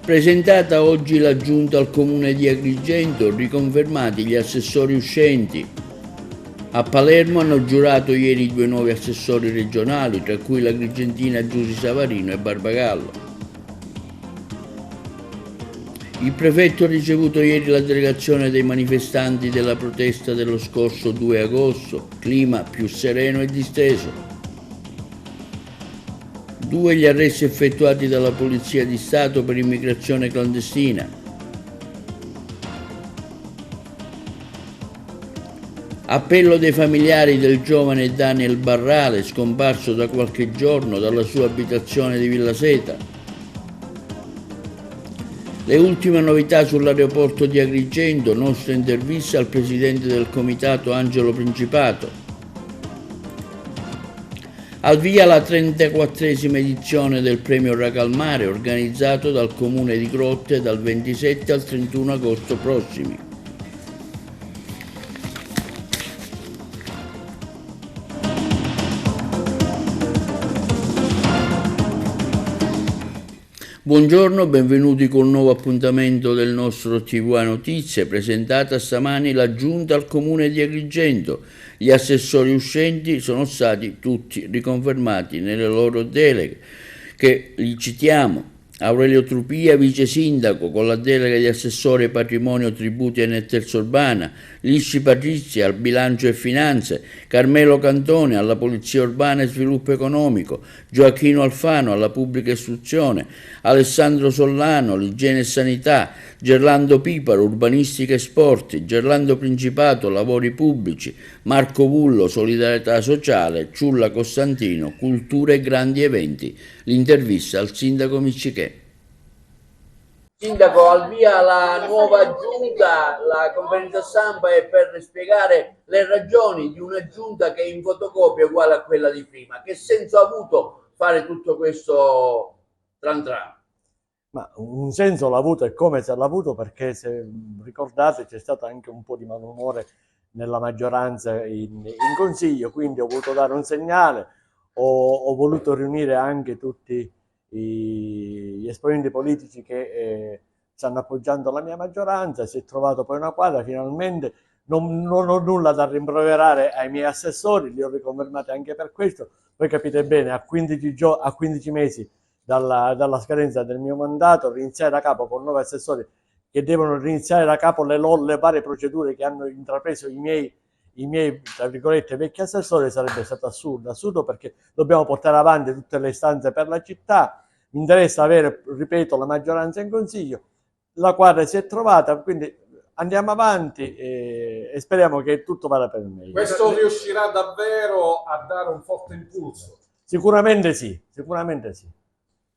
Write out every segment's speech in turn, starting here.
Presentata oggi la giunta al comune di Agrigento, riconfermati gli assessori uscenti. A Palermo hanno giurato ieri 2 nuovi assessori regionali, tra cui l'agrigentina Giusy Savarino e Barbagallo. Il prefetto ha ricevuto ieri la delegazione dei manifestanti della protesta dello scorso 2 agosto, clima più sereno e disteso. 2 gli arresti effettuati dalla Polizia di Stato per immigrazione clandestina. Appello dei familiari del giovane Daniel Barrale, scomparso da qualche giorno dalla sua abitazione di Villa Seta. Le ultime novità sull'aeroporto di Agrigento, nostra intervista al presidente del comitato Angelo Principato. Al via la 34esima edizione del premio Racalmare, organizzato dal comune di Grotte dal 27 al 31 agosto prossimi. Buongiorno, benvenuti con un nuovo appuntamento del nostro TVA Notizie, presentata stamani la giunta al comune di Agrigento. Gli assessori uscenti sono stati tutti riconfermati nelle loro deleghe, che li citiamo. Aurelio Trupia, vice sindaco, con la delega di assessore patrimonio, tributi e nettezza urbana, Lisci Patrizia al bilancio e finanze, Carmelo Cantone alla polizia urbana e sviluppo economico, Gioacchino Alfano alla pubblica istruzione, Alessandro Sollano all'igiene e sanità, Gerlando Piparo urbanistica e sport, Gerlando Principato lavori pubblici, Marco Vullo solidarietà sociale, Ciulla Costantino cultura e grandi eventi. L'intervista al sindaco Miccichè. Sindaco, al via la nuova giunta, la conferenza stampa è per spiegare le ragioni di una giunta che è in fotocopia uguale a quella di prima. Che senso ha avuto fare tutto questo tran tran? Ma un senso l'ha avuto, e come se l'ha avuto, perché se ricordate c'è stato anche un po' di malumore nella maggioranza in consiglio, quindi ho voluto dare un segnale, ho voluto riunire anche tutti gli esponenti politici che stanno appoggiando la mia maggioranza. Si è trovato poi una quadra, finalmente non ho nulla da rimproverare ai miei assessori, li ho riconfermati anche per questo. Voi capite bene, a 15 mesi dalla scadenza del mio mandato, riniziare da capo con 9 assessori che devono riniziare da capo le varie procedure che hanno intrapreso i miei tra virgolette vecchi assessori, sarebbe stato assurdo, perché dobbiamo portare avanti tutte le istanze per la città. Mi interessa avere, ripeto, la maggioranza in consiglio. La quadra si è trovata, quindi andiamo avanti e speriamo che tutto vada per meglio. Questo riuscirà davvero a dare un forte impulso? Sicuramente sì, sicuramente sì.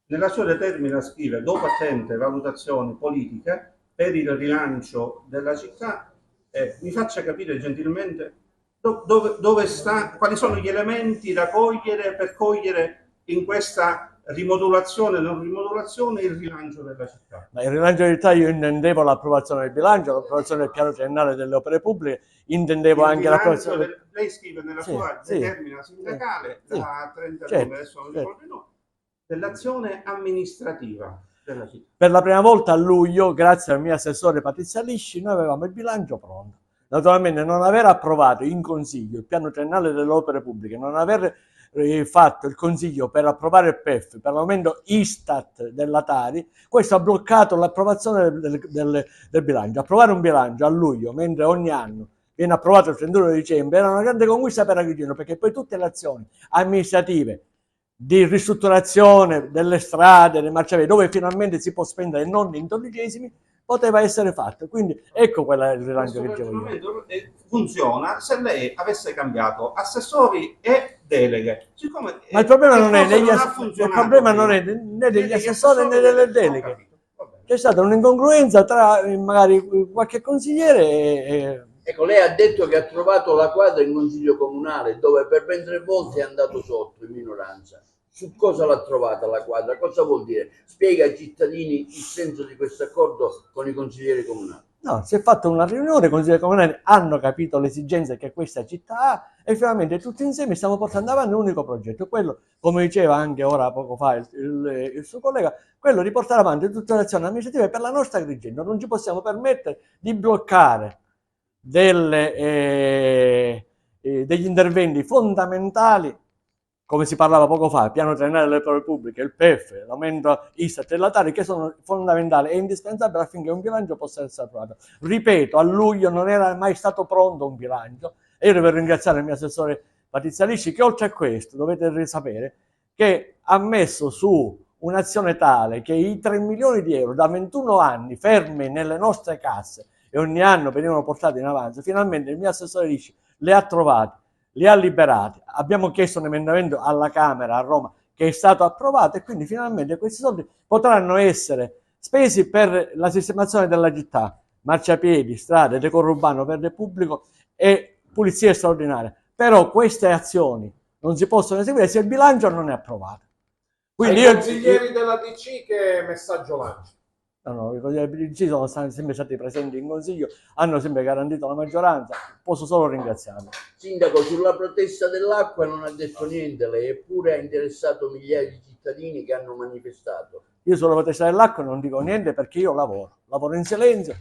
Nella sua determina scrive: dopo attente valutazioni politiche per il rilancio della città, mi faccia capire gentilmente dove sta, quali sono gli elementi da cogliere per cogliere in questa rimodulazione, non rimodulazione, il rilancio della città. Ma il rilancio della città, io intendevo l'approvazione del bilancio, l'approvazione del piano triennale delle opere pubbliche, intendevo il anche l'approvazione. Lei scrive nella sua determina sindacale, da 30 certo, adesso non ricordo il nome, dell'azione amministrativa della città. Per la prima volta a luglio, grazie al mio assessore Patrizia Lisci, noi avevamo il bilancio pronto. Naturalmente non aver approvato in consiglio il piano triennale delle opere pubbliche, non aver fatto il consiglio per approvare il PEF, per l'aumento Istat della Tari, questo ha bloccato l'approvazione del bilancio. Approvare un bilancio a luglio, mentre ogni anno viene approvato il 31 dicembre, era una grande conquista per Agrigento, perché poi tutte le azioni amministrative di ristrutturazione delle strade, dei marciapiedi, dove finalmente si può spendere non in dodicesimi, poteva essere fatto. Quindi ecco quella il rilancio che dicevo io. Funziona se lei avesse cambiato assessori e deleghe. Siccome ma il problema non è né degli assessori né delle deleghe. C'è stata un'incongruenza tra magari qualche consigliere e... Ecco, lei ha detto che ha trovato la quadra in consiglio comunale, dove per ben 3 volte è andato sotto in minoranza. Su cosa l'ha trovata la quadra? Cosa vuol dire? Spiega ai cittadini il senso di questo accordo con i consiglieri comunali. No, si è fatta una riunione, i consiglieri comunali hanno capito le esigenze che questa città ha e finalmente tutti insieme stiamo portando avanti un unico progetto, quello, come diceva anche ora poco fa il suo collega, quello di portare avanti tutte le azioni amministrative per la nostra Agrigento. Non ci possiamo permettere di bloccare degli interventi fondamentali, come si parlava poco fa, il piano triennale delle opere pubbliche, il PEF, l'aumento ISTAT e la TARI, che sono fondamentali e indispensabili affinché un bilancio possa essere approvato. Ripeto, a luglio non era mai stato pronto un bilancio e io devo ringraziare il mio assessore Patrizia Lisci che oltre a questo dovete sapere che ha messo su un'azione tale che i 3 milioni di euro da 21 anni fermi nelle nostre casse e ogni anno venivano portati in avanzo, finalmente il mio assessore Lisci le ha trovati, li ha liberati. Abbiamo chiesto un emendamento alla Camera a Roma che è stato approvato e quindi finalmente questi soldi potranno essere spesi per la sistemazione della città, marciapiedi, strade, decoro urbano, verde pubblico e pulizia straordinaria. Però queste azioni non si possono eseguire se il bilancio non è approvato. Quindi i consiglieri della DC che messaggio lancia? No, i consiglieri del DC sono sempre stati presenti in consiglio, hanno sempre garantito la maggioranza, posso solo ringraziarli. Sindaco, sulla protesta dell'acqua non ha detto niente lei, eppure ha interessato migliaia di cittadini che hanno manifestato. Io sulla protesta dell'acqua non dico niente perché io lavoro in silenzio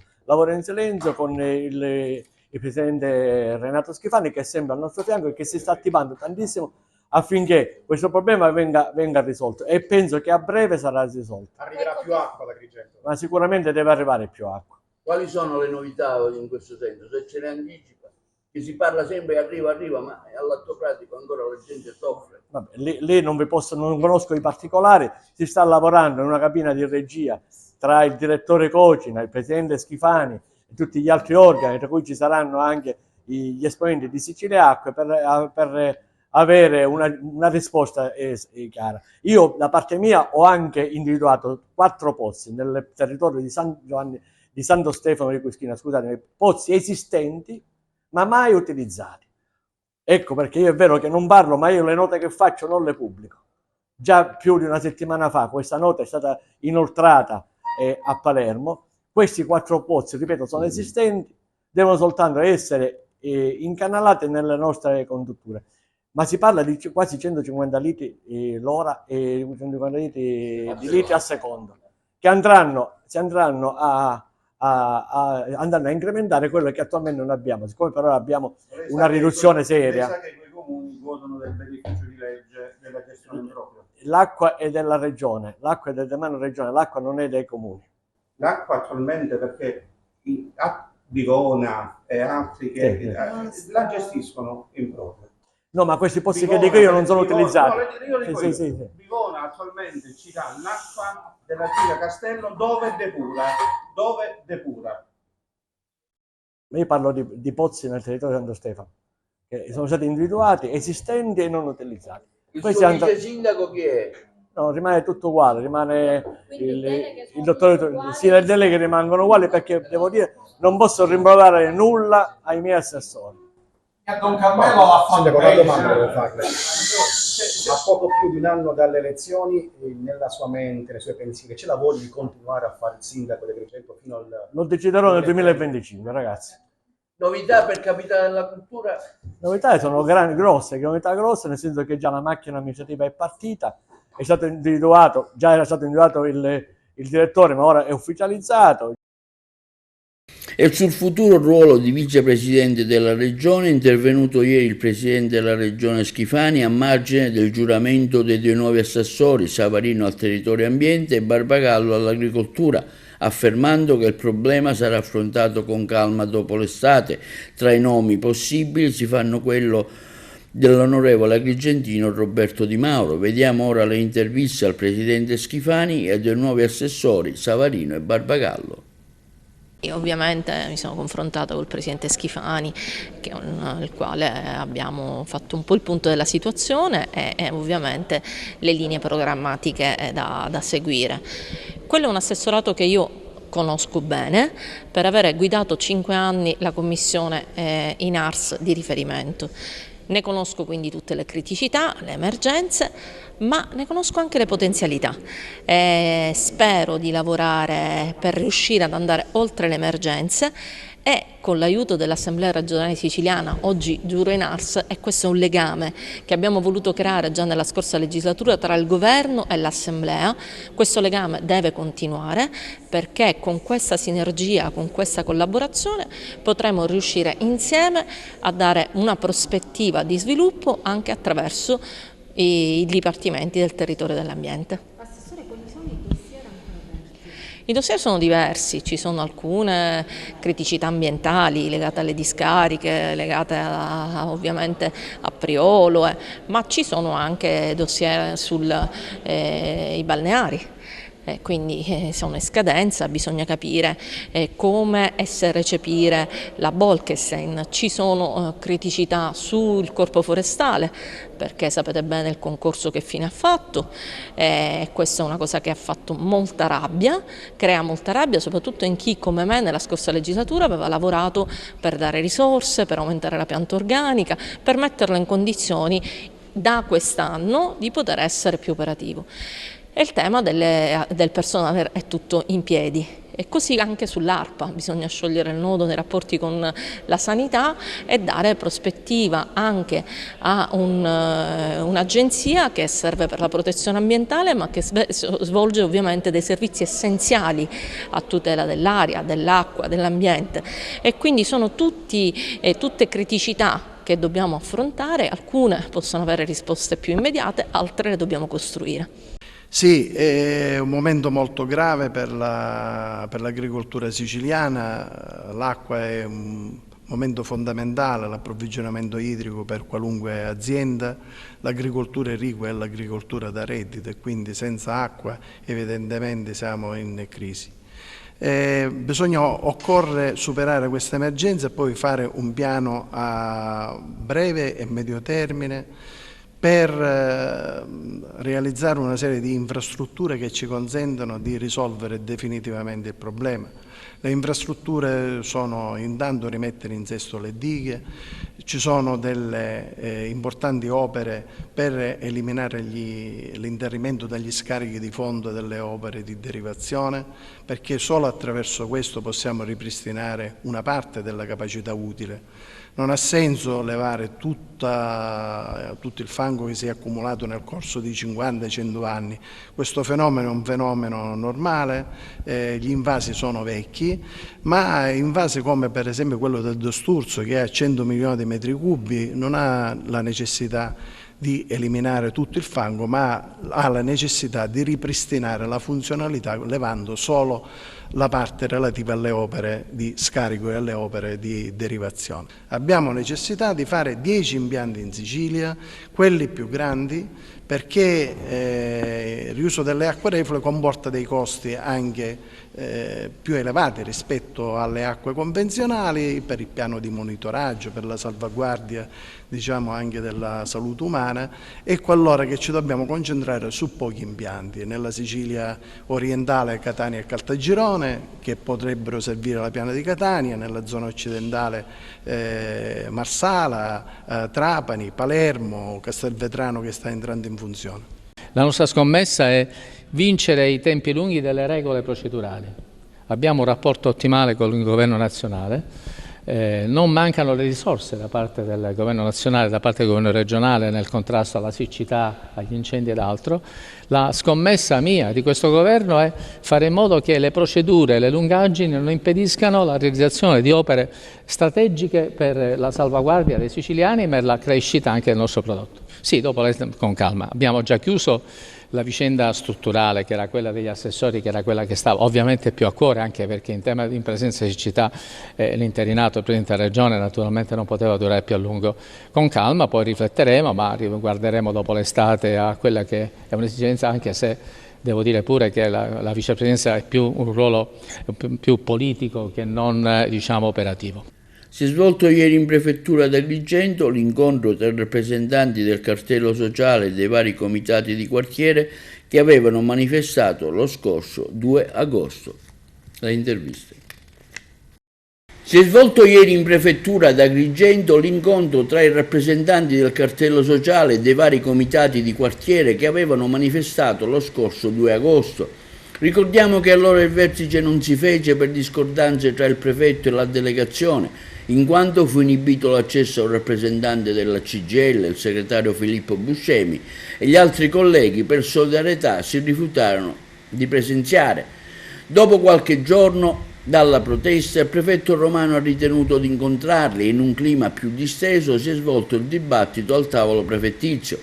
con il presidente Renato Schifani che è sempre al nostro fianco e che si sta attivando tantissimo affinché questo problema venga risolto e penso che a breve sarà risolto. Arriverà più acqua ad Agrigento? Ma sicuramente deve arrivare più acqua. Quali sono le novità in questo senso? Se ce ne anticipa? Che si parla sempre arriva, ma all'atto pratico ancora la gente soffre. Vabbè, lì non conosco i particolari, si sta lavorando in una cabina di regia tra il direttore Cocina, il presidente Schifani e tutti gli altri organi, tra cui ci saranno anche gli esponenti di Sicilia Acque per avere una risposta chiara. Io da parte mia ho anche individuato 4 pozzi nel territorio di Santo Stefano di Quisquina, scusate, pozzi esistenti ma mai utilizzati. Ecco perché io è vero che non parlo, ma io le note che faccio non le pubblico. Già più di una settimana fa questa nota è stata inoltrata a Palermo. Questi 4 pozzi, ripeto, sono esistenti, devono soltanto essere incanalati nelle nostre condutture. Ma si parla di quasi 150 litri l'ora e 150 litri a secondo, che andranno a incrementare quello che attualmente non abbiamo. Siccome però abbiamo una riduzione seria. Sa che quei comuni godono del beneficio di legge della gestione propria. L'acqua è della regione, l'acqua è del demanio regione, l'acqua non è dei comuni. L'acqua attualmente perché a Bivona e altri che la gestiscono in proprio. No, ma questi pozzi che dico io non sono utilizzati. Sì. Bivona attualmente ci dà l'acqua della Giga Castello dove depura. Io parlo di pozzi nel territorio di Santo Stefano, che sono stati individuati, esistenti e non utilizzati. Il suo vice sindaco chi è? No, rimane tutto uguale, rimane il dottore, sì, le deleghe rimangono uguali perché, devo dire, non posso rimproverare nulla ai miei assessori. A Don Carmelo ha fatto una domanda devo farle. A poco più di un anno dalle elezioni, nella sua mente, nei suoi pensieri, c'è la voglia di continuare a fare il sindaco di Agrigento fino al... Lo deciderò nel 2025, ragazzi. Novità per Capitale della Cultura? Novità sono grosse, nel senso che già la macchina amministrativa è partita, è stato individuato, già era stato individuato il direttore, ma ora è ufficializzato. E sul futuro ruolo di vicepresidente della regione è intervenuto ieri il presidente della regione Schifani a margine del giuramento dei 2 nuovi assessori, Savarino al territorio e ambiente e Barbagallo all'agricoltura, affermando che il problema sarà affrontato con calma dopo l'estate. Tra i nomi possibili si fanno quello dell'onorevole agrigentino Roberto Di Mauro. Vediamo ora le interviste al presidente Schifani e ai 2 nuovi assessori, Savarino e Barbagallo. Ovviamente mi sono confrontata col presidente Schifani, con il quale abbiamo fatto un po' il punto della situazione e ovviamente le linee programmatiche da seguire. Quello è un assessorato che io conosco bene per avere guidato 5 anni la commissione in ARS di riferimento. Ne conosco quindi tutte le criticità, le emergenze, ma ne conosco anche le potenzialità. Spero di lavorare per riuscire ad andare oltre le emergenze e con l'aiuto dell'Assemblea regionale siciliana, oggi giuro in ars, e questo è un legame che abbiamo voluto creare già nella scorsa legislatura tra il Governo e l'Assemblea. Questo legame deve continuare perché con questa sinergia, con questa collaborazione potremo riuscire insieme a dare una prospettiva di sviluppo anche attraverso i dipartimenti del territorio e dell'ambiente. I dossier sono diversi, ci sono alcune criticità ambientali legate alle discariche, legate ovviamente a Priolo, ma ci sono anche dossier sui balneari. Quindi sono in scadenza, bisogna capire come recepire la Bolkestein. Ci sono criticità sul corpo forestale, perché sapete bene il concorso che fine ha fatto, questa è una cosa che ha fatto molta rabbia, crea molta rabbia soprattutto in chi come me nella scorsa legislatura aveva lavorato per dare risorse, per aumentare la pianta organica, per metterlo in condizioni da quest'anno di poter essere più operativo. E il tema del personale è tutto in piedi. E così anche sull'ARPA, bisogna sciogliere il nodo nei rapporti con la sanità e dare prospettiva anche a un'agenzia che serve per la protezione ambientale ma che svolge ovviamente dei servizi essenziali a tutela dell'aria, dell'acqua, dell'ambiente e quindi sono tutte criticità che dobbiamo affrontare, alcune possono avere risposte più immediate, altre le dobbiamo costruire. Sì, è un momento molto grave per l'agricoltura siciliana, l'acqua è un momento fondamentale, l'approvvigionamento idrico per qualunque azienda, l'agricoltura irrigua è l'agricoltura da reddito e quindi senza acqua evidentemente siamo in crisi. Occorre superare questa emergenza e poi fare un piano a breve e medio termine per realizzare una serie di infrastrutture che ci consentano di risolvere definitivamente il problema. Le infrastrutture sono intanto rimettere in sesto le dighe, ci sono delle importanti opere per eliminare l'interrimento degli scarichi di fondo delle opere di derivazione, perché solo attraverso questo possiamo ripristinare una parte della capacità utile. Non ha senso levare tutto il fango che si è accumulato nel corso di 50-100 anni. Questo fenomeno è un fenomeno normale, gli invasi sono vecchi, ma invasi come per esempio quello del Dosturzo che ha 100 milioni di metri cubi non ha la necessità di eliminare tutto il fango, ma ha la necessità di ripristinare la funzionalità levando solo la parte relativa alle opere di scarico e alle opere di derivazione. Abbiamo necessità di fare 10 impianti in Sicilia, quelli più grandi, perché il riuso delle acque reflue comporta dei costi anche più elevati rispetto alle acque convenzionali per il piano di monitoraggio, per la salvaguardia diciamo anche della salute umana, e qualora che ci dobbiamo concentrare su pochi impianti nella Sicilia orientale, Catania e Caltagirone, che potrebbero servire la piana di Catania, nella zona occidentale Marsala, Trapani, Palermo, Castelvetrano che sta entrando in funzione. La nostra scommessa è vincere i tempi lunghi delle regole procedurali. Abbiamo un rapporto ottimale con il governo nazionale, non mancano le risorse da parte del governo nazionale, da parte del governo regionale nel contrasto alla siccità, agli incendi ed altro. La scommessa mia di questo governo è fare in modo che le procedure e le lungaggini non impediscano la realizzazione di opere strategiche per la salvaguardia dei siciliani e per la crescita anche del nostro prodotto. Sì, dopo con calma. Abbiamo già chiuso la vicenda strutturale, che era quella degli assessori, che era quella che stava ovviamente più a cuore, anche perché in tema di presenza di siccità l'interinato del Presidente della Regione naturalmente non poteva durare più a lungo. Con calma poi rifletteremo, ma guarderemo dopo l'estate a quella che è un'esigenza, anche se devo dire pure che la vicepresidenza è più un ruolo più politico che non diciamo operativo. Si è svolto ieri in prefettura di Agrigento l'incontro tra rappresentanti del cartello sociale e dei vari comitati di quartiere che avevano manifestato lo scorso 2 agosto. Le interviste. Si è svolto ieri in prefettura ad Agrigento l'incontro tra i rappresentanti del cartello sociale e dei vari comitati di quartiere che avevano manifestato lo scorso 2 agosto. Ricordiamo che allora il vertice non si fece per discordanze tra il prefetto e la delegazione, in quanto fu inibito l'accesso a un rappresentante della CGIL, il segretario Filippo Buscemi, e gli altri colleghi per solidarietà si rifiutarono di presenziare. Dopo qualche giorno dalla protesta, il prefetto romano ha ritenuto di incontrarli e in un clima più disteso si è svolto il dibattito al tavolo prefettizio.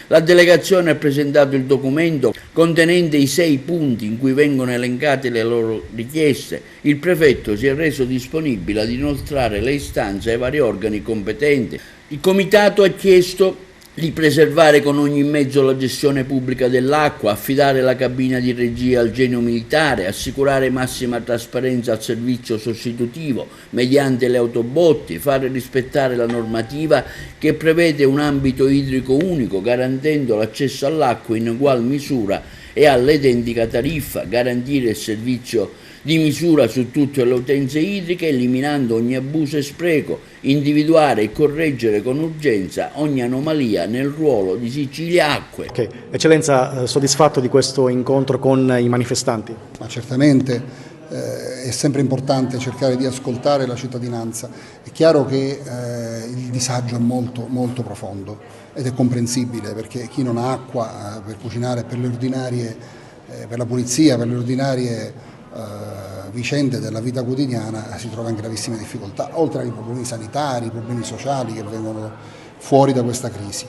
La delegazione ha presentato il documento contenente i 6 punti in cui vengono elencate le loro richieste. Il prefetto si è reso disponibile ad inoltrare le istanze ai vari organi competenti. Il comitato ha chiesto di preservare con ogni mezzo la gestione pubblica dell'acqua, affidare la cabina di regia al genio militare, assicurare massima trasparenza al servizio sostitutivo mediante le autobotti, fare rispettare la normativa che prevede un ambito idrico unico, garantendo l'accesso all'acqua in ugual misura e alla identica tariffa, garantire il servizio di misura su tutte le utenze idriche, eliminando ogni abuso e spreco, individuare e correggere con urgenza ogni anomalia nel ruolo di Sicilia Acque. Okay. Eccellenza, soddisfatto di questo incontro con i manifestanti? Ma certamente è sempre importante cercare di ascoltare la cittadinanza. È chiaro che il disagio è molto, molto profondo ed è comprensibile, perché chi non ha acqua per cucinare, per le ordinarie, per la pulizia, per le ordinarie vicende della vita quotidiana si trova in gravissime difficoltà, oltre ai problemi sanitari, i problemi sociali che vengono fuori da questa crisi.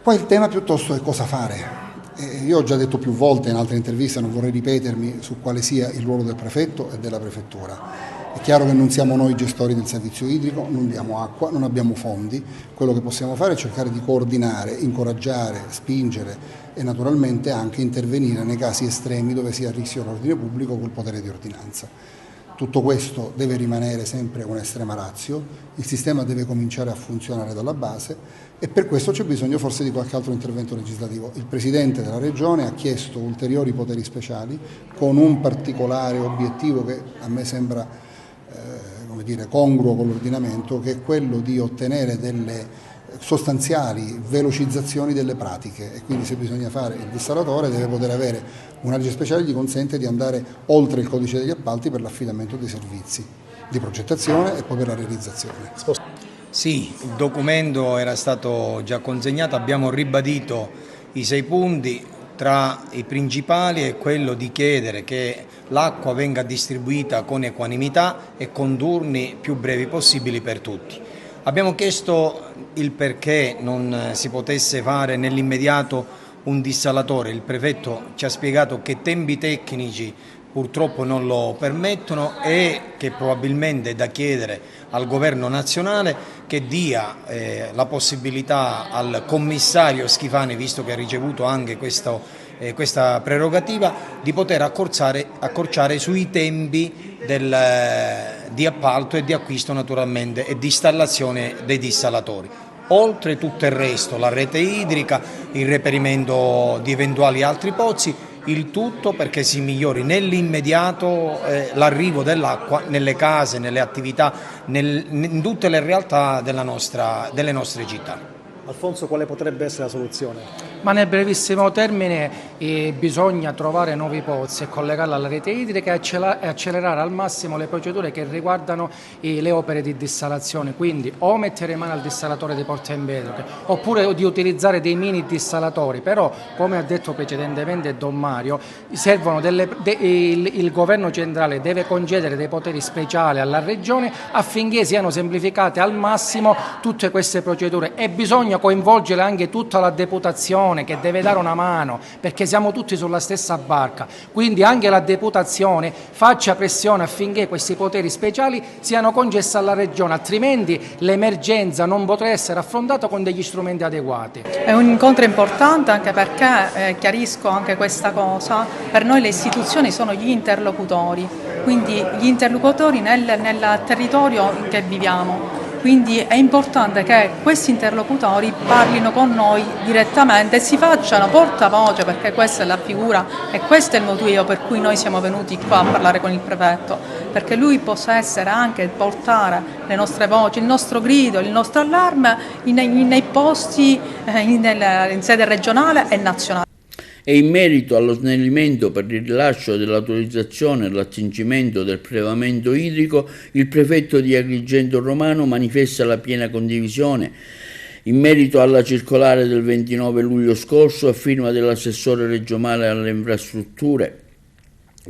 Poi il tema piuttosto è cosa fare. Io ho già detto più volte in altre interviste, non vorrei ripetermi, su quale sia il ruolo del prefetto e della prefettura. È chiaro che non siamo noi gestori del servizio idrico, non diamo acqua, non abbiamo fondi. Quello che possiamo fare è cercare di coordinare, incoraggiare, spingere e naturalmente anche intervenire nei casi estremi dove sia a rischio l'ordine pubblico col potere di ordinanza. Tutto questo deve rimanere sempre una estrema ratio, il sistema deve cominciare a funzionare dalla base e per questo c'è bisogno forse di qualche altro intervento legislativo. Il Presidente della Regione ha chiesto ulteriori poteri speciali con un particolare obiettivo che a me sembra congruo con l'ordinamento, che è quello di ottenere delle sostanziali velocizzazioni delle pratiche, e quindi se bisogna fare il dissalatore deve poter avere una legge speciale che gli consente di andare oltre il codice degli appalti per l'affidamento dei servizi di progettazione e poi per la realizzazione. Sì, il documento era stato già consegnato, abbiamo ribadito i 6 punti. Tra i principali è quello di chiedere che l'acqua venga distribuita con equanimità e con turni più brevi possibili per tutti. Abbiamo chiesto il perché non si potesse fare nell'immediato un dissalatore. Il prefetto ci ha spiegato che tempi tecnici purtroppo non lo permettono e che probabilmente è da chiedere al governo nazionale che dia la possibilità al commissario Schifani, visto che ha ricevuto anche questa prerogativa, di poter accorciare sui tempi di appalto e di acquisto naturalmente e di installazione dei dissalatori. Oltre tutto il resto, la rete idrica, il reperimento di eventuali altri pozzi, il tutto perché si migliori nell'immediato l'arrivo dell'acqua nelle case, nelle attività, in tutte le realtà delle nostre città. Alfonso, quale potrebbe essere la soluzione? Ma nel brevissimo termine bisogna trovare nuovi pozzi e collegarla alla rete idrica e accelerare al massimo le procedure che riguardano le opere di dissalazione, quindi o mettere mano al dissalatore di Porta Empedocle oppure di utilizzare dei mini dissalatori, però come ha detto precedentemente Don Mario, servono il governo centrale deve concedere dei poteri speciali alla regione affinché siano semplificate al massimo tutte queste procedure e bisogna coinvolgere anche tutta la deputazione che deve dare una mano, perché siamo tutti sulla stessa barca, quindi anche la deputazione faccia pressione affinché questi poteri speciali siano concessi alla regione, altrimenti l'emergenza non potrà essere affrontata con degli strumenti adeguati. È un incontro importante anche perché, chiarisco anche questa cosa, per noi le istituzioni sono gli interlocutori, quindi gli interlocutori nel territorio in che viviamo. Quindi è importante che questi interlocutori parlino con noi direttamente e si facciano portavoce, perché questa è la figura e questo è il motivo per cui noi siamo venuti qua a parlare con il prefetto, perché lui possa essere anche portare le nostre voci, il nostro grido, il nostro allarme nei posti in sede regionale e nazionale. E in merito allo snellimento per il rilascio dell'autorizzazione all'attingimento del prelevamento idrico, il prefetto di Agrigento Romano manifesta la piena condivisione in merito alla circolare del 29 luglio scorso a firma dell'assessore regionale alle infrastrutture,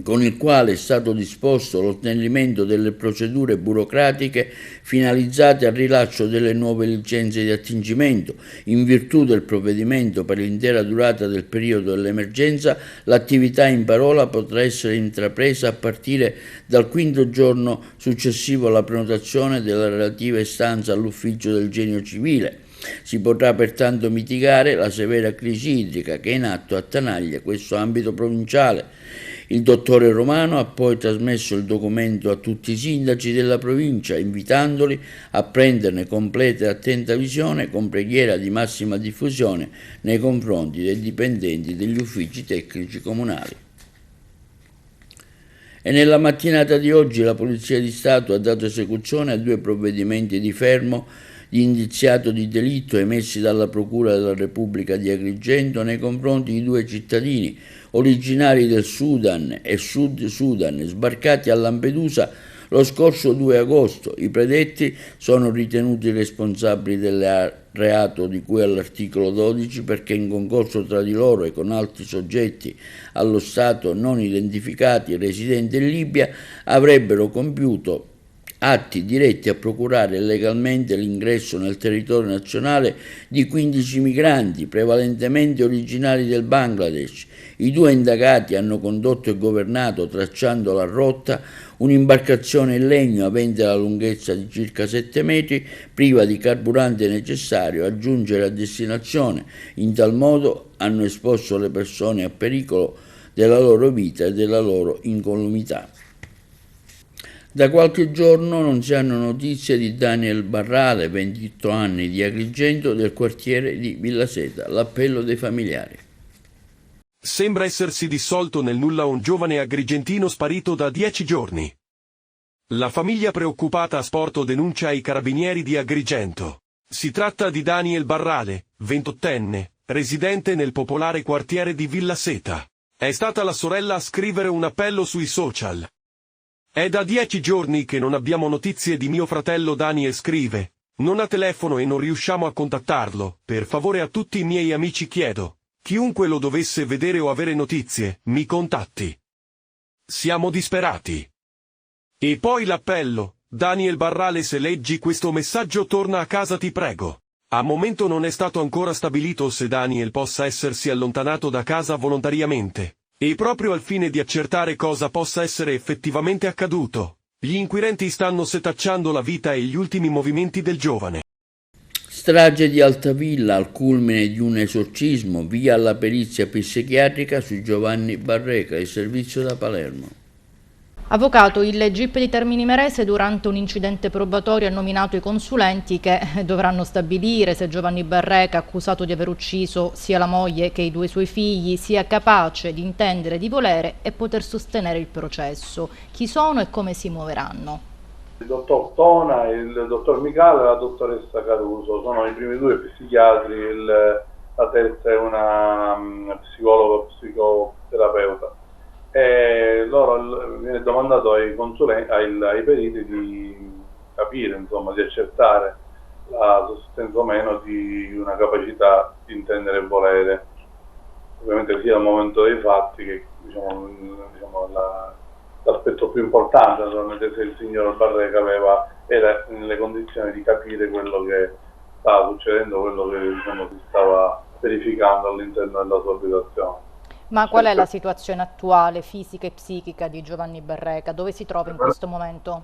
con il quale è stato disposto lo snellimento delle procedure burocratiche finalizzate al rilascio delle nuove licenze di attingimento. In virtù del provvedimento per l'intera durata del periodo dell'emergenza, l'attività in parola potrà essere intrapresa a partire dal quinto giorno successivo alla prenotazione della relativa istanza all'ufficio del Genio Civile. Si potrà pertanto mitigare la severa crisi idrica che è in atto a Tanaglia, questo ambito provinciale. Il dottore Romano ha poi trasmesso il documento a tutti i sindaci della provincia, invitandoli a prenderne completa e attenta visione con preghiera di massima diffusione nei confronti dei dipendenti degli uffici tecnici comunali. E nella mattinata di oggi la Polizia di Stato ha dato esecuzione a 2 provvedimenti di fermo di indiziato di delitto emessi dalla Procura della Repubblica di Agrigento nei confronti di 2 cittadini originari del Sudan e Sud Sudan sbarcati a Lampedusa lo scorso 2 agosto. I predetti sono ritenuti responsabili del reato di cui all'articolo 12 perché in concorso tra di loro e con altri soggetti allo Stato non identificati residenti in Libia avrebbero compiuto atti diretti a procurare legalmente l'ingresso nel territorio nazionale di 15 migranti, prevalentemente originari del Bangladesh. I 2 indagati hanno condotto e governato, tracciando la rotta, un'imbarcazione in legno avente la lunghezza di circa 7 metri, priva di carburante necessario a giungere a destinazione. In tal modo hanno esposto le persone a pericolo della loro vita e della loro incolumità. Da qualche giorno non si hanno notizie di Daniel Barrale, 28 anni, di Agrigento, del quartiere di Villaseta. L'appello dei familiari. Sembra essersi dissolto nel nulla un giovane agrigentino sparito da 10 giorni. La famiglia preoccupata ha sporto denuncia ai carabinieri di Agrigento. Si tratta di Daniel Barrale, 28enne, residente nel popolare quartiere di Villaseta. È stata la sorella a scrivere un appello sui social. È da 10 giorni che non abbiamo notizie di mio fratello Daniel, scrive. Non ha telefono e non riusciamo a contattarlo. Per favore a tutti i miei amici chiedo. Chiunque lo dovesse vedere o avere notizie, mi contatti. Siamo disperati. E poi l'appello. Daniel Barrale, se leggi questo messaggio torna a casa ti prego. A momento non è stato ancora stabilito se Daniel possa essersi allontanato da casa volontariamente. E proprio al fine di accertare cosa possa essere effettivamente accaduto, gli inquirenti stanno setacciando la vita e gli ultimi movimenti del giovane. Strage di Altavilla al culmine di un esorcismo, via alla perizia psichiatrica su Giovanni Barreca, il servizio da Palermo. Avvocato, il GIP di Termini Imerese durante un incidente probatorio ha nominato i consulenti che dovranno stabilire se Giovanni Barreca, accusato di aver ucciso sia la moglie che i 2 suoi figli, sia capace di intendere, di volere e poter sostenere il processo. Chi sono e come si muoveranno? Il dottor Tona, il dottor Micale e la dottoressa Caruso sono i primi 2 psichiatri, la terza è una psicologa, psicoterapeuta. E loro viene domandato ai consulenti, ai periti di capire, insomma, di accertare la sussistenza o meno di una capacità di intendere e volere, ovviamente sia al momento dei fatti che diciamo l'aspetto più importante, naturalmente, se il signor Barreca era nelle condizioni di capire quello che stava succedendo, quello che si stava verificando all'interno della sua abitazione. Ma qual è la situazione attuale, fisica e psichica, di Giovanni Barreca? Dove si trova in questo momento?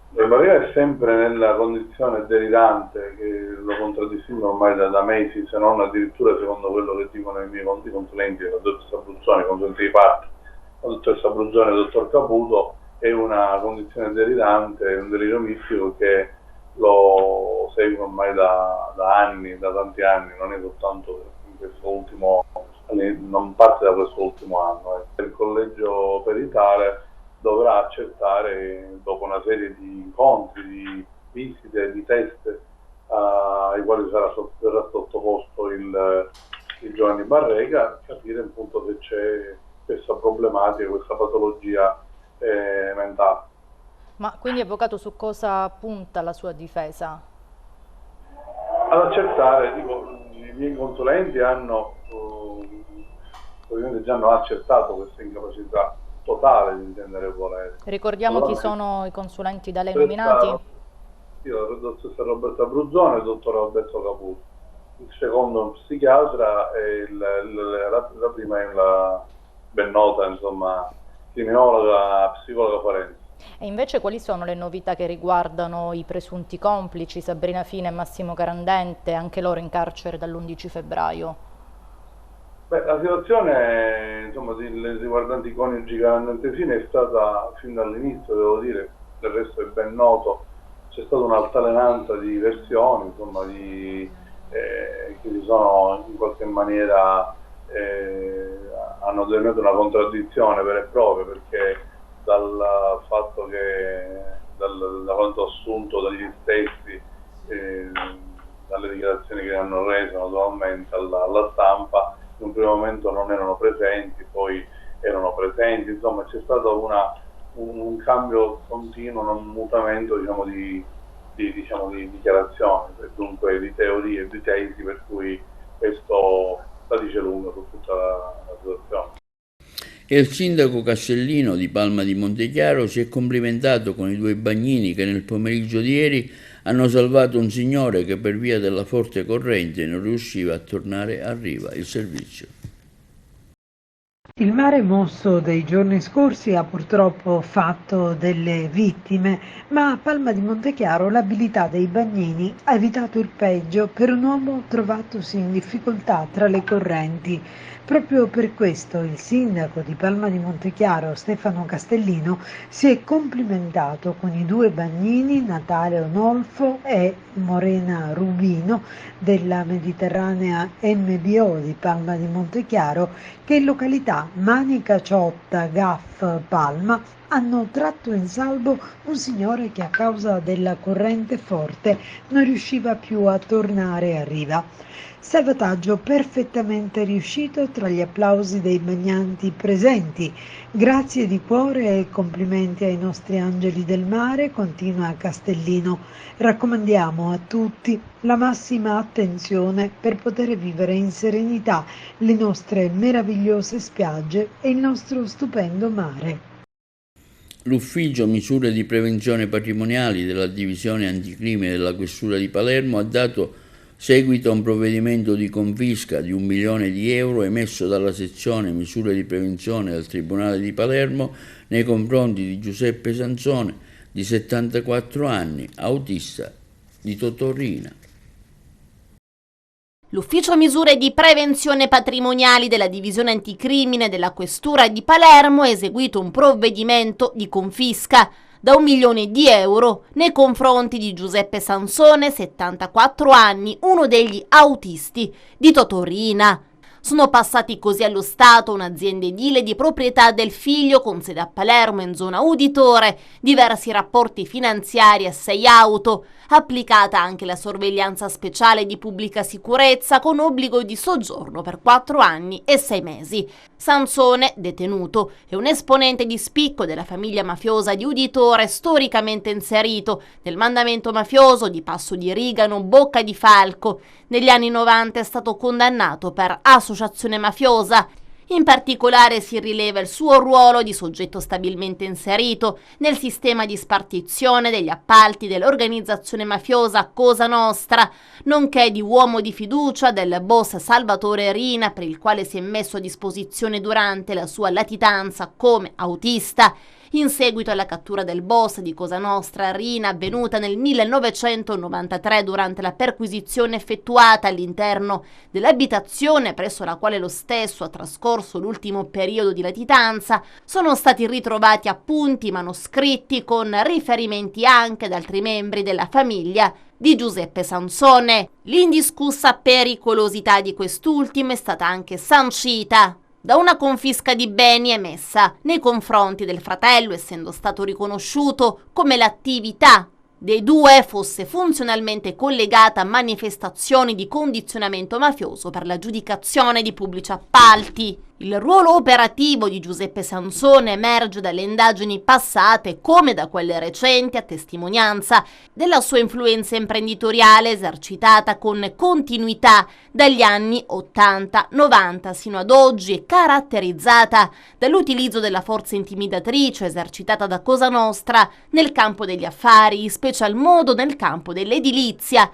Barreca è sempre nella condizione delirante che lo contraddistingue ormai da mesi, se non addirittura secondo quello che dicono i miei consulenti, la dottoressa Abruzzoni, consulenti di parte, la dottoressa Abruzzoni e il dottor Caputo, è una condizione delirante, un delirio mistico che lo segue ormai da anni, da tanti anni, non è soltanto in questo ultimo, non parte da questo ultimo anno. Il collegio peritale dovrà accertare, dopo una serie di incontri, di visite, di test ai quali verrà sottoposto il Giovanni Barreca, capire appunto se c'è questa problematica, questa patologia mentale. Ma quindi, avvocato, su cosa punta la sua difesa? Ad accertare, i miei consulenti hanno ovviamente già hanno accertato questa incapacità totale di intendere e volere. Ricordiamo chi sono i consulenti da lei nominati? Io, la dottoressa Roberta Bruzzone e il dottor Alberto Caputo. Il secondo è un psichiatra e la prima è la ben nota, insomma, criminologa, psicologa forense. E invece quali sono le novità che riguardano i presunti complici, Sabrina Fina e Massimo Carandente, anche loro in carcere dall'11 febbraio? Beh, la situazione, insomma, riguardanti i coniugi Carandente Fina è stata fin dall'inizio, devo dire, del resto è ben noto, c'è stata un'altalenanza di versioni, insomma, che si sono in qualche maniera hanno determinato una contraddizione vera e propria, perché dal fatto che da quanto assunto dagli stessi, dalle dichiarazioni che hanno reso naturalmente alla stampa, in un primo momento non erano presenti, poi erano presenti, insomma c'è stato un cambio continuo, un mutamento di dichiarazioni, dunque di teorie e di tesi, per cui questo la dice lunga su tutta la situazione. E il sindaco Castellino di Palma di Montechiaro si è complimentato con i due bagnini che nel pomeriggio di ieri hanno salvato un signore che per via della forte corrente non riusciva a tornare a riva. Il servizio. Il mare mosso dei giorni scorsi ha purtroppo fatto delle vittime, ma a Palma di Montechiaro l'abilità dei bagnini ha evitato il peggio per un uomo trovatosi in difficoltà tra le correnti. Proprio per questo il sindaco di Palma di Montechiaro, Stefano Castellino, si è complimentato con i due bagnini, Natale Onolfo e Morena Rubino, della Mediterranea MBO di Palma di Montechiaro, che in località Manica Ciotta, Gaff, Palma, hanno tratto in salvo un signore che a causa della corrente forte non riusciva più a tornare a riva. Salvataggio perfettamente riuscito tra gli applausi dei bagnanti presenti. Grazie di cuore e complimenti ai nostri angeli del mare, continua Castellino. Raccomandiamo a tutti la massima attenzione per poter vivere in serenità le nostre meravigliose spiagge e il nostro stupendo mare. L'Ufficio Misure di Prevenzione Patrimoniali della Divisione Anticrimine della Questura di Palermo ha dato seguito a un provvedimento di confisca di 1 milione di euro emesso dalla sezione Misure di Prevenzione del Tribunale di Palermo nei confronti di Giuseppe Sansone, di 74 anni, autista di Totorina. L'Ufficio Misure di Prevenzione Patrimoniali della Divisione Anticrimine della Questura di Palermo ha eseguito un provvedimento di confisca da 1 milione di euro nei confronti di Giuseppe Sansone, 74 anni, uno degli autisti di Totorina. Sono passati così allo Stato un'azienda edile di proprietà del figlio con sede a Palermo in zona Uditore, diversi rapporti finanziari a 6 auto, applicata anche la sorveglianza speciale di pubblica sicurezza con obbligo di soggiorno per 4 anni e 6 mesi. Sansone, detenuto, è un esponente di spicco della famiglia mafiosa di Uditore, storicamente inserito nel mandamento mafioso di Passo di Rigano, Bocca di Falco. Negli anni 90 è stato condannato per associazione mafiosa. In particolare si rileva il suo ruolo di soggetto stabilmente inserito nel sistema di spartizione degli appalti dell'organizzazione mafiosa Cosa Nostra, nonché di uomo di fiducia del boss Salvatore Rina, per il quale si è messo a disposizione durante la sua latitanza come autista. In seguito alla cattura del boss di Cosa Nostra, Rina, avvenuta nel 1993 durante la perquisizione effettuata all'interno dell'abitazione presso la quale lo stesso ha trascorso l'ultimo periodo di latitanza, sono stati ritrovati appunti manoscritti con riferimenti anche ad altri membri della famiglia di Giuseppe Sansone. L'indiscussa pericolosità di quest'ultimo è stata anche sancita da una confisca di beni emessa nei confronti del fratello, essendo stato riconosciuto come l'attività dei due fosse funzionalmente collegata a manifestazioni di condizionamento mafioso per l'aggiudicazione di pubblici appalti. Il ruolo operativo di Giuseppe Sansone emerge dalle indagini passate come da quelle recenti, a testimonianza della sua influenza imprenditoriale esercitata con continuità dagli anni 80-90 sino ad oggi e caratterizzata dall'utilizzo della forza intimidatrice esercitata da Cosa Nostra nel campo degli affari, in special modo nel campo dell'edilizia.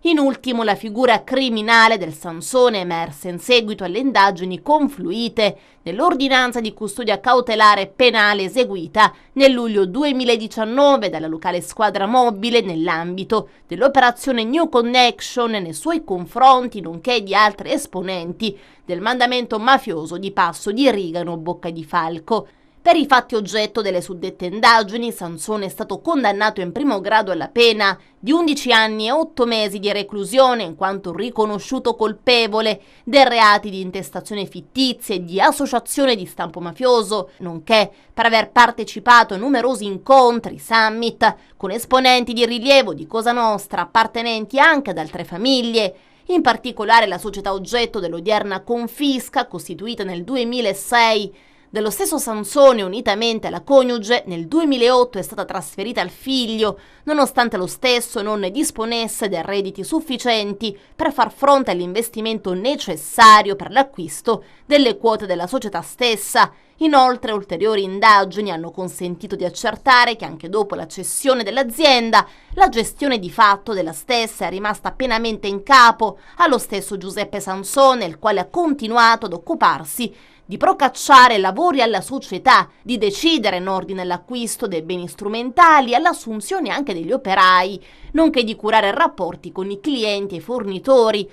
In ultimo, la figura criminale del Sansone emerse in seguito alle indagini confluite nell'ordinanza di custodia cautelare penale eseguita nel luglio 2019 dalla locale squadra mobile nell'ambito dell'operazione New Connection nei suoi confronti, nonché di altri esponenti del mandamento mafioso di Passo di Rigano Bocca di Falco. Per i fatti oggetto delle suddette indagini, Sansone è stato condannato in primo grado alla pena di 11 anni e 8 mesi di reclusione in quanto riconosciuto colpevole dei reati di intestazione fittizia e di associazione di stampo mafioso, nonché per aver partecipato a numerosi incontri, summit, con esponenti di rilievo di Cosa Nostra appartenenti anche ad altre famiglie. In particolare la società oggetto dell'odierna confisca, costituita nel 2006, dello stesso Sansone unitamente alla coniuge, nel 2008 è stata trasferita al figlio, nonostante lo stesso non disponesse dei redditi sufficienti per far fronte all'investimento necessario per l'acquisto delle quote della società stessa. Inoltre, ulteriori indagini hanno consentito di accertare che anche dopo la cessione dell'azienda, la gestione di fatto della stessa è rimasta pienamente in capo allo stesso Giuseppe Sansone, il quale ha continuato ad occuparsi di procacciare lavori alla società, di decidere in ordine all'acquisto dei beni strumentali, all'assunzione anche degli operai, nonché di curare rapporti con i clienti e i fornitori.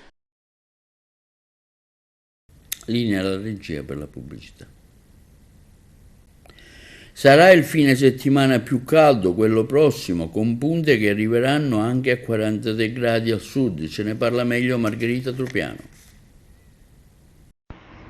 Linea alla regia per la pubblicità. Sarà il fine settimana più caldo, quello prossimo, con punte che arriveranno anche a 43 gradi al sud. Ce ne parla meglio Margherita Trupiano.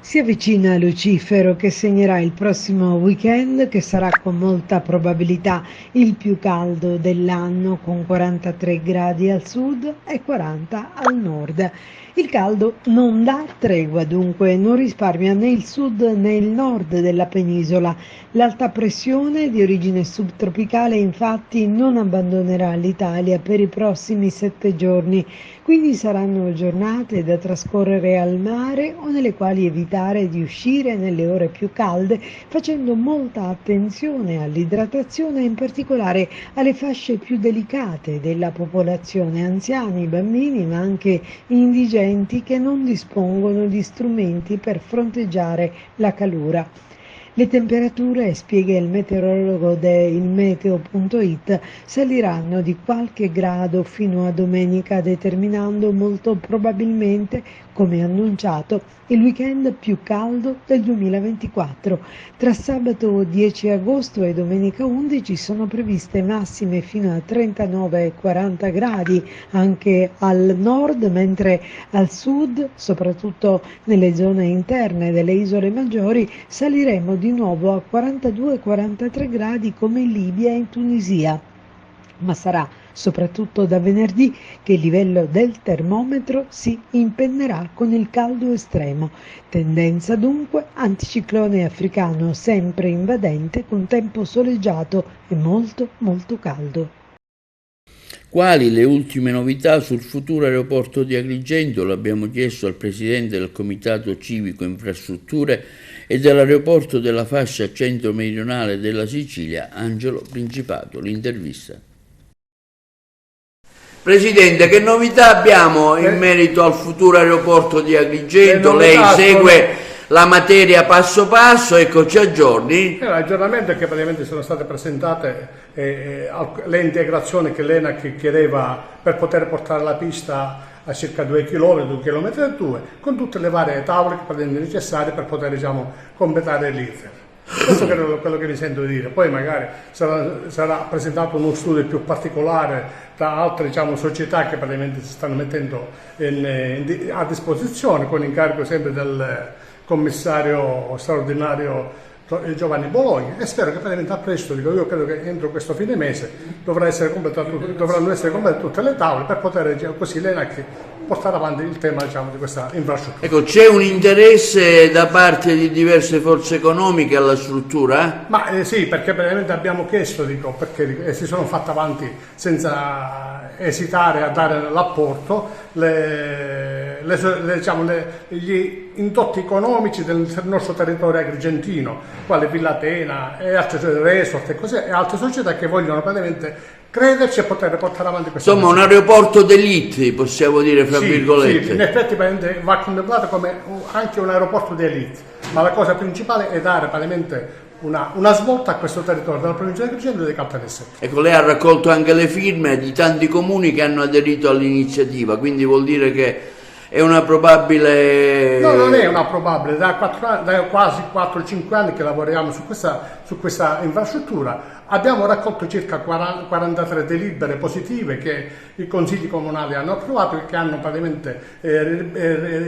Si avvicina Lucifero che segnerà il prossimo weekend, che sarà con molta probabilità il più caldo dell'anno, con 43 gradi al sud e 40 al nord. Il caldo non dà tregua, dunque non risparmia né il sud né il nord della penisola. L'alta pressione di origine subtropicale infatti non abbandonerà l'Italia per i prossimi 7 giorni, quindi saranno giornate da trascorrere al mare o nelle quali evitare di uscire nelle ore più calde, facendo molta attenzione all'idratazione e in particolare alle fasce più delicate della popolazione, anziani, bambini ma anche indigenti che non dispongono di strumenti per fronteggiare la calura. Le temperature, spiega il meteorologo del meteo.it, saliranno di qualche grado fino a domenica, determinando molto probabilmente, come annunciato, il weekend più caldo del 2024. Tra sabato 10 agosto e domenica 11 sono previste massime fino a 39 e 40 gradi anche al nord, mentre al sud, soprattutto nelle zone interne delle isole maggiori, saliremo di nuovo a 42-43 gradi come in Libia e in Tunisia. Ma sarà soprattutto da venerdì che il livello del termometro si impennerà con il caldo estremo. Tendenza dunque anticiclone africano sempre invadente, con tempo soleggiato e molto caldo. Quali le ultime novità sul futuro aeroporto di Agrigento? Lo abbiamo chiesto al presidente del Comitato Civico Infrastrutture e dell'aeroporto della fascia centro-meridionale della Sicilia, Angelo Principato. L'intervista. Presidente, che novità abbiamo in merito al futuro aeroporto di Agrigento? Lei segue la materia passo passo, ecco, ci aggiorni? L'aggiornamento è che praticamente sono state presentate le integrazioni che l'ENAC chiedeva per poter portare la pista a circa 2 km, 2 km e 2, con tutte le varie tavole che praticamente necessarie per poter, completare l'iter. Questo è quello che mi sento di dire. Poi magari sarà presentato uno studio più particolare da altre società che praticamente si stanno mettendo a disposizione, con incarico sempre del commissario straordinario Giovanni Bologna, e spero che praticamente a presto, io credo che entro questo fine mese dovranno essere completate tutte le tavole per poter così l'ENAC portare avanti il tema, diciamo, di questa infrastruttura. Ecco, c'è un interesse da parte di diverse forze economiche alla struttura? Ma sì, perché praticamente abbiamo chiesto, perché si sono fatte avanti senza esitare a dare l'apporto gli indotti economici del nostro territorio agrigentino, quale Villa Atena e altre resort e così, e altre società che vogliono praticamente crederci e poter portare avanti questo. Insomma, un aeroporto d'élite, possiamo dire, fra virgolette. Sì, in effetti va contemplato come anche un aeroporto di élite, ma la cosa principale è dare praticamente una svolta a questo territorio della provincia di Agrigento e di Caltanissetta. Ecco, lei ha raccolto anche le firme di tanti comuni che hanno aderito all'iniziativa, quindi vuol dire che è una probabile... No, non è una probabile, da quasi 4-5 anni che lavoriamo su questa infrastruttura. Abbiamo raccolto circa 43 delibere positive che i consigli comunali hanno approvato e che hanno praticamente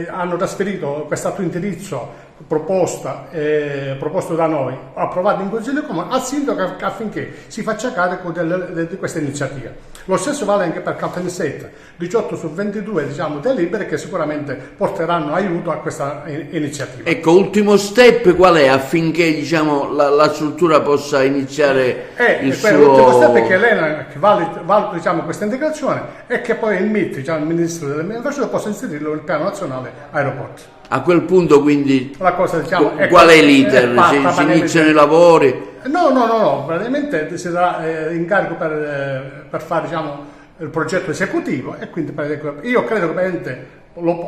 hanno trasferito quest'atto indirizzo proposto da noi, approvato in Consiglio Comunale, al sindaco affinché si faccia carico di questa iniziativa. Lo stesso vale anche per Caltanissetta, 18 su 22 delibere che sicuramente porteranno aiuto a questa iniziativa. Ecco, ultimo step qual è affinché la struttura possa iniziare il suo... L'ultimo step è che l'ENAC valuta questa integrazione e che poi il MIT, il Ministro delle Infrastrutture, possa inserirlo nel piano nazionale aeroporti. A quel punto quindi la cosa, qual è l'iter? Si iniziano i lavori? No, praticamente si darà incarico per fare il progetto esecutivo e quindi io credo che praticamente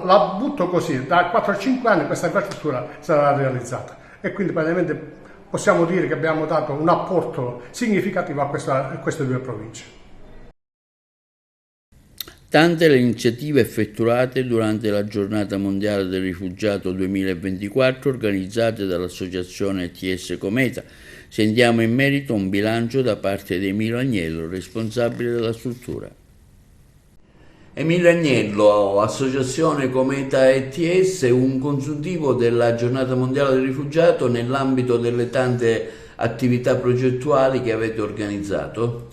la butto così, da 4-5 anni questa infrastruttura sarà realizzata e quindi praticamente possiamo dire che abbiamo dato un apporto significativo a queste due province. Tante le iniziative effettuate durante la Giornata Mondiale del Rifugiato 2024 organizzate dall'associazione TS Cometa. Sentiamo in merito un bilancio da parte di Emilio Agnello, responsabile della struttura. Emilio Agnello, Associazione Cometa ETS, un consuntivo della Giornata Mondiale del Rifugiato nell'ambito delle tante attività progettuali che avete organizzato?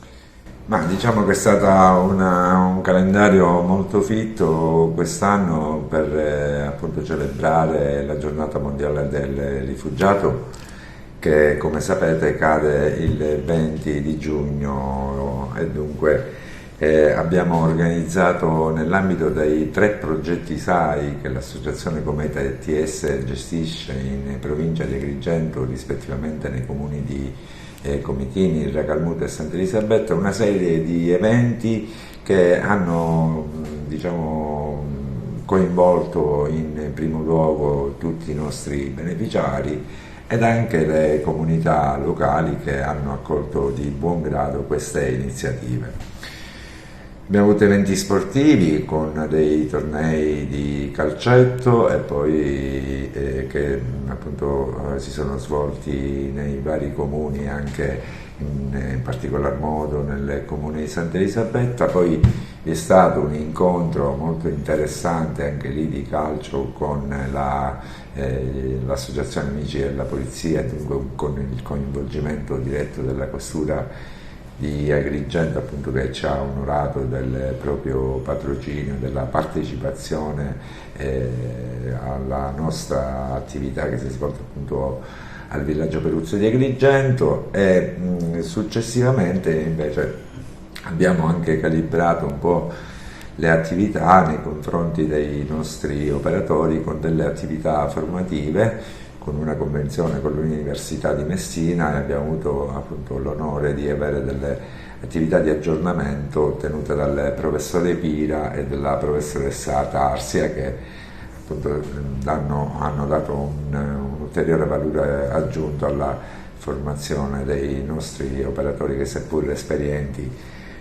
Ma diciamo che è stato un calendario molto fitto quest'anno per appunto celebrare la Giornata Mondiale del Rifugiato, che come sapete cade il 20 di giugno e dunque abbiamo organizzato nell'ambito dei 3 progetti SAI che l'associazione Cometa ETS gestisce in provincia di Agrigento, rispettivamente nei comuni di Comitini, Racalmuto e Sant'Elisabetta, una serie di eventi che hanno coinvolto in primo luogo tutti i nostri beneficiari ed anche le comunità locali che hanno accolto di buon grado queste iniziative. Abbiamo avuto eventi sportivi con dei tornei di calcetto e poi che appunto si sono svolti nei vari comuni, anche in particolar modo nel comune di Sant'Elisabetta. Poi vi è stato un incontro molto interessante anche lì di calcio con l'associazione Amici della Polizia, dunque con il coinvolgimento diretto della questura di Agrigento, appunto, che ci ha onorato del proprio patrocinio, della partecipazione alla nostra attività che si è svolta appunto al villaggio Peruzzo di Agrigento e successivamente invece abbiamo anche calibrato un po' le attività nei confronti dei nostri operatori con delle attività formative, con una convenzione con l'Università di Messina, e abbiamo avuto appunto l'onore di avere delle attività di aggiornamento tenute dal professore Pira e dalla professoressa Tarsia, che appunto hanno dato un ulteriore valore aggiunto alla formazione dei nostri operatori che, seppur esperienti,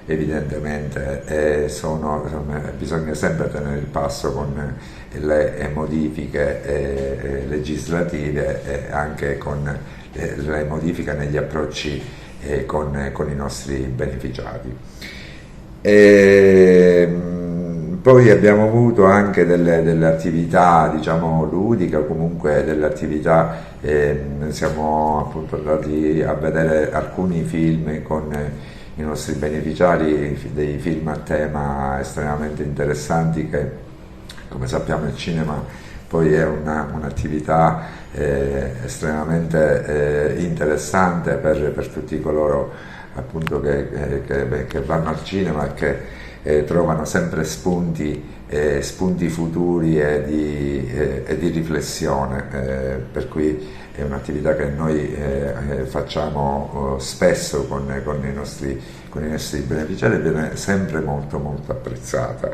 evidentemente bisogna sempre tenere il passo con le modifiche legislative e anche con le modifiche negli approcci con i nostri beneficiari. Poi abbiamo avuto anche delle attività, diciamo, ludiche, o comunque delle attività, siamo appunto andati a vedere alcuni film con i nostri beneficiari, dei film a tema estremamente interessanti che, come sappiamo, il cinema poi è un'attività estremamente interessante per tutti coloro appunto che vanno al cinema e che trovano sempre spunti futuri e di riflessione, per cui è un'attività che noi facciamo spesso con i nostri beneficiari e viene sempre molto apprezzata.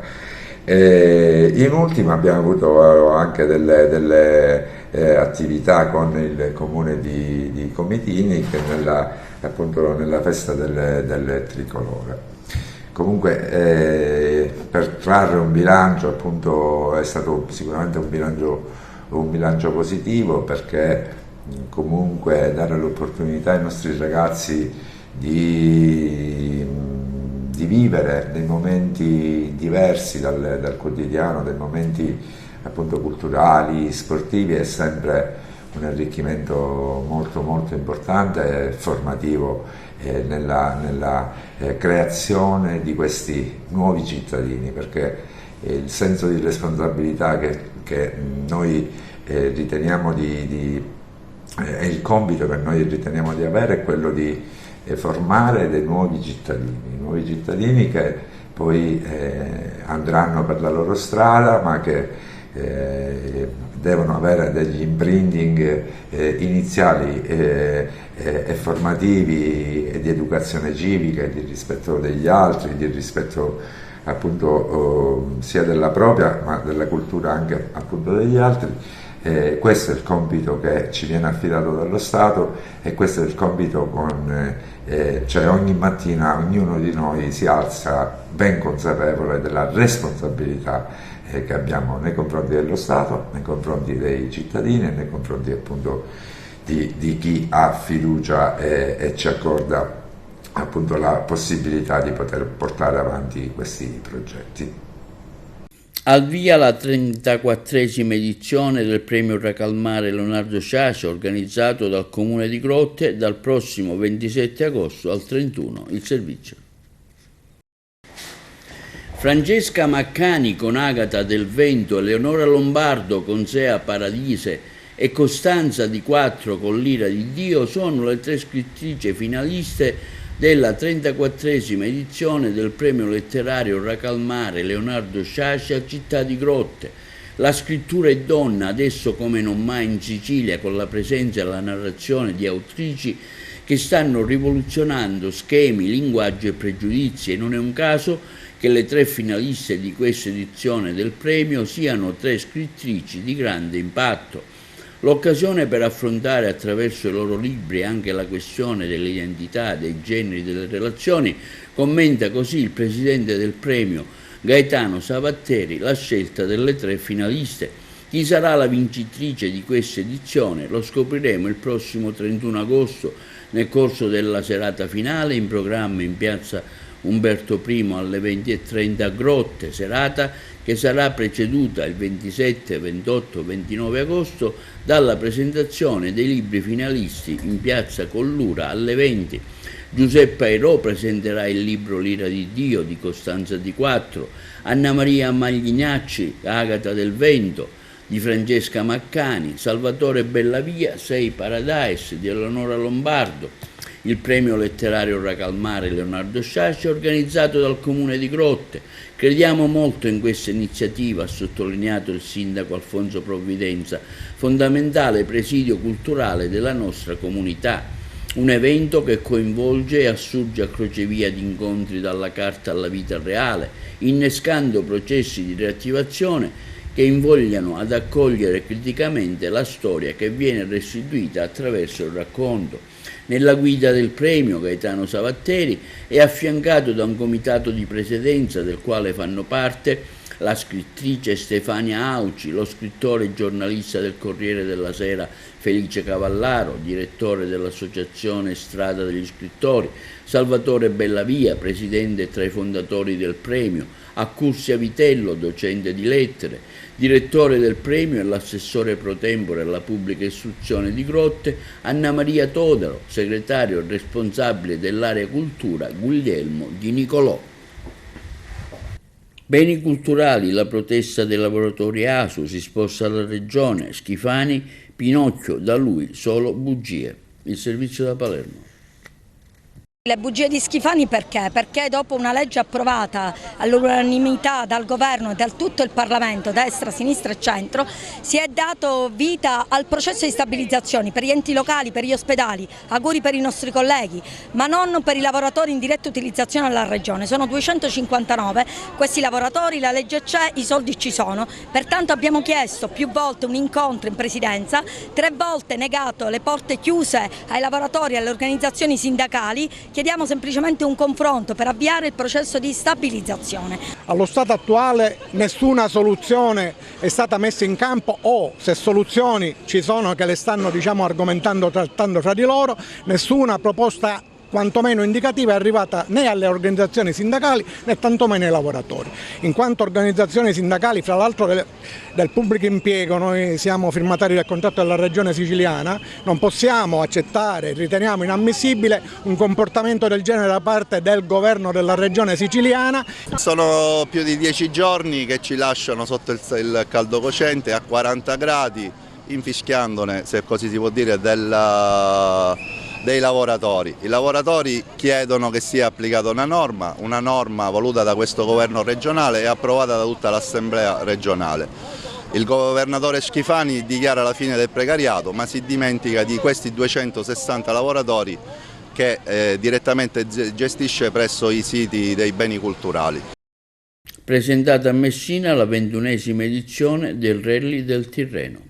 In ultimo abbiamo avuto anche delle attività con il comune di Comitini, che appunto nella festa del tricolore. Comunque per trarre un bilancio, appunto, è stato sicuramente un bilancio positivo, perché comunque dare l'opportunità ai nostri ragazzi di vivere dei momenti diversi dal quotidiano, dei momenti appunto culturali, sportivi, è sempre un arricchimento molto importante e formativo nella creazione di questi nuovi cittadini, perché il senso di responsabilità che noi riteniamo è il compito che noi riteniamo di avere, è quello di formare dei nuovi cittadini che poi andranno per la loro strada, ma che devono avere degli imprinting iniziali e formativi e di educazione civica e di rispetto degli altri, di rispetto appunto sia della propria ma della cultura anche appunto degli altri. Questo è il compito che ci viene affidato dallo Stato, e questo è il compito cioè ogni mattina ognuno di noi si alza ben consapevole della responsabilità che abbiamo nei confronti dello Stato, nei confronti dei cittadini e nei confronti appunto di chi ha fiducia e ci accorda appunto la possibilità di poter portare avanti questi progetti. Al via la 34esima edizione del premio Racalmare Leonardo Sciascia, organizzato dal Comune di Grotte dal prossimo 27 agosto al 31 il servizio. Francesca Maccani con Agata del Vento, Eleonora Lombardo con Sea Paradise e Costanza Di Quattro con L'Ira di Dio sono le 3 scrittrici finaliste della 34esima edizione del premio letterario Racalmare Leonardo Sciascia Città di Grotte. La scrittura è donna, adesso come non mai in Sicilia, con la presenza e la narrazione di autrici che stanno rivoluzionando schemi, linguaggi e pregiudizi, e non è un caso che le 3 finaliste di questa edizione del premio siano 3 scrittrici di grande impatto. L'occasione per affrontare attraverso i loro libri anche la questione dell'identità, dei generi, delle relazioni, commenta così il presidente del premio Gaetano Savatteri la scelta delle 3 finaliste. Chi sarà la vincitrice di questa edizione lo scopriremo il prossimo 31 agosto nel corso della serata finale in programma in piazza Umberto I alle 20:30 a Grotte, serata che sarà preceduta il 27, 28, 29 agosto dalla presentazione dei libri finalisti in piazza Collura alle 20. Giuseppe Airò presenterà il libro L'Ira di Dio di Costanza Di Quattro, Anna Maria Maglignacci, Agata del Vento di Francesca Maccani, Salvatore Bellavia, Sei Paradise di Eleonora Lombardo. Il premio letterario Racalmare Leonardo Sciascia, organizzato dal Comune di Grotte. Crediamo molto in questa iniziativa, ha sottolineato il sindaco Alfonso Provvidenza, fondamentale presidio culturale della nostra comunità. Un evento che coinvolge e assurge a crocevia di incontri dalla carta alla vita reale, innescando processi di riattivazione che invogliano ad accogliere criticamente la storia che viene restituita attraverso il racconto. Nella guida del premio Gaetano Savatteri è affiancato da un comitato di presidenza del quale fanno parte la scrittrice Stefania Auci, lo scrittore e giornalista del Corriere della Sera Felice Cavallaro, direttore dell'associazione Strada degli Scrittori, Salvatore Bellavia, presidente tra i fondatori del premio, Accursia Vitello, docente di lettere, direttore del premio e l'assessore pro tempore alla pubblica istruzione di Grotte, Anna Maria Todaro, segretario responsabile dell'area cultura, Guglielmo Di Nicolò. Beni culturali, la protesta dei lavoratori ASU, si sposta alla regione, Schifani, Pinocchio, da lui solo bugie. Il servizio da Palermo. Le bugie di Schifani perché? Perché dopo una legge approvata all'unanimità dal governo e da tutto il Parlamento, destra, sinistra e centro, si è dato vita al processo di stabilizzazione per gli enti locali, per gli ospedali, auguri per i nostri colleghi, ma non per i lavoratori in diretta utilizzazione alla regione. Sono 259 questi lavoratori, la legge c'è, i soldi ci sono, pertanto abbiamo chiesto più volte un incontro in presidenza, 3 volte negato, le porte chiuse ai lavoratori e alle organizzazioni sindacali. Chiediamo semplicemente un confronto per avviare il processo di stabilizzazione. Allo stato attuale nessuna soluzione è stata messa in campo, o se soluzioni ci sono che le stanno argomentando, trattando fra di loro, nessuna proposta quantomeno indicativa è arrivata né alle organizzazioni sindacali né tantomeno ai lavoratori. In quanto organizzazioni sindacali, fra l'altro del pubblico impiego, noi siamo firmatari del contratto della regione siciliana, non possiamo accettare, riteniamo inammissibile un comportamento del genere da parte del governo della regione siciliana. Sono più di 10 giorni che ci lasciano sotto il caldo cocente a 40 gradi, infischiandone, se così si può dire, dei lavoratori. I lavoratori chiedono che sia applicata una norma voluta da questo governo regionale e approvata da tutta l'assemblea regionale. Il governatore Schifani dichiara la fine del precariato, ma si dimentica di questi 260 lavoratori che direttamente gestisce presso i siti dei beni culturali. Presentata a Messina la 21esima edizione del Rally del Tirreno.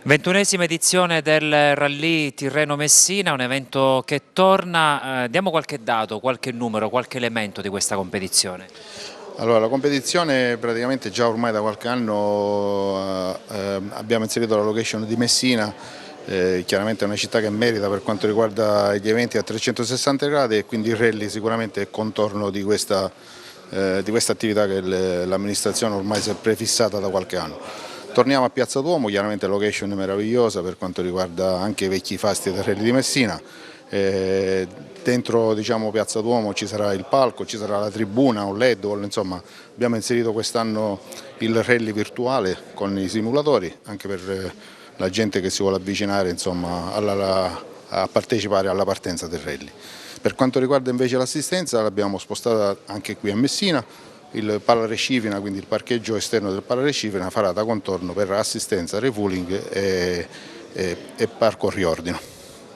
21esima edizione del Rally Tirreno-Messina, un evento che torna. Diamo qualche dato, qualche numero, qualche elemento di questa competizione. Allora, la competizione praticamente già ormai da qualche anno abbiamo inserito la location di Messina, chiaramente è una città che merita per quanto riguarda gli eventi a 360 gradi e quindi il rally sicuramente è contorno di questa attività che l'amministrazione ormai si è prefissata da qualche anno. Torniamo a Piazza Duomo, chiaramente location meravigliosa per quanto riguarda anche i vecchi fasti del rally di Messina. Dentro Piazza Duomo ci sarà il palco, ci sarà la tribuna, un LED, insomma abbiamo inserito quest'anno il rally virtuale con i simulatori anche per la gente che si vuole avvicinare a partecipare alla partenza del rally. Per quanto riguarda invece l'assistenza l'abbiamo spostata anche qui a Messina. Il Palarescifina, quindi il parcheggio esterno del Palarescifina, farà da contorno per assistenza, refueling e parco riordino.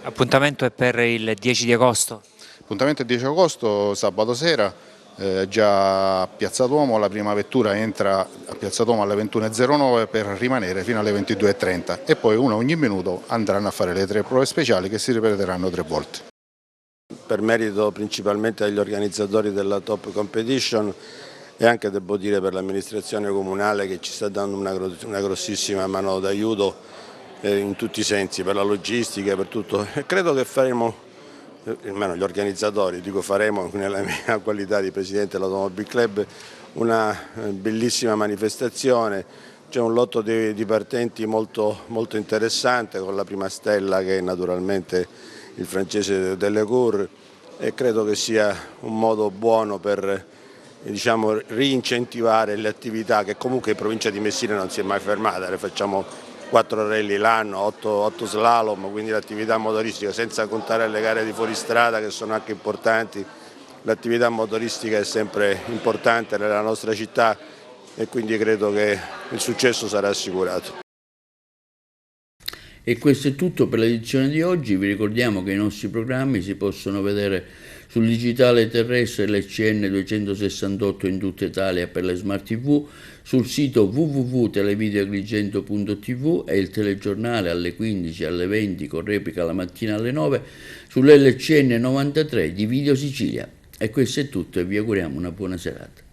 Appuntamento è per il 10 di agosto? Appuntamento è 10 agosto, sabato sera, già a Piazza Duomo, la prima vettura entra a Piazza Duomo alle 21.09 per rimanere fino alle 22.30 e poi uno ogni minuto andranno a fare le 3 prove speciali che si ripeteranno 3 volte. Per merito principalmente agli organizzatori della Top Competition e anche, devo dire, per l'amministrazione comunale che ci sta dando una grossissima mano d'aiuto in tutti i sensi, per la logistica, per tutto. E credo che faremo, almeno gli organizzatori, faremo nella mia qualità di presidente dell'Automobile Club, una bellissima manifestazione. C'è un lotto di partenti molto interessante, con la prima stella che è naturalmente il francese Delecour, e credo che sia un modo buono per rincentivare le attività che comunque in provincia di Messina non si è mai fermata. Ne facciamo 4 rally l'anno, 8 slalom, quindi l'attività motoristica, senza contare le gare di fuoristrada che sono anche importanti, l'attività motoristica è sempre importante nella nostra città e quindi credo che il successo sarà assicurato. E questo è tutto per l'edizione di oggi. Vi ricordiamo che i nostri programmi si possono vedere sul digitale terrestre LCN 268 in tutta Italia per le smart TV, sul sito www.televideoagrigento.tv e il telegiornale alle 15, alle 20 con replica la mattina alle 9 sull'LCN 93 di Video Sicilia. E questo è tutto e vi auguriamo una buona serata.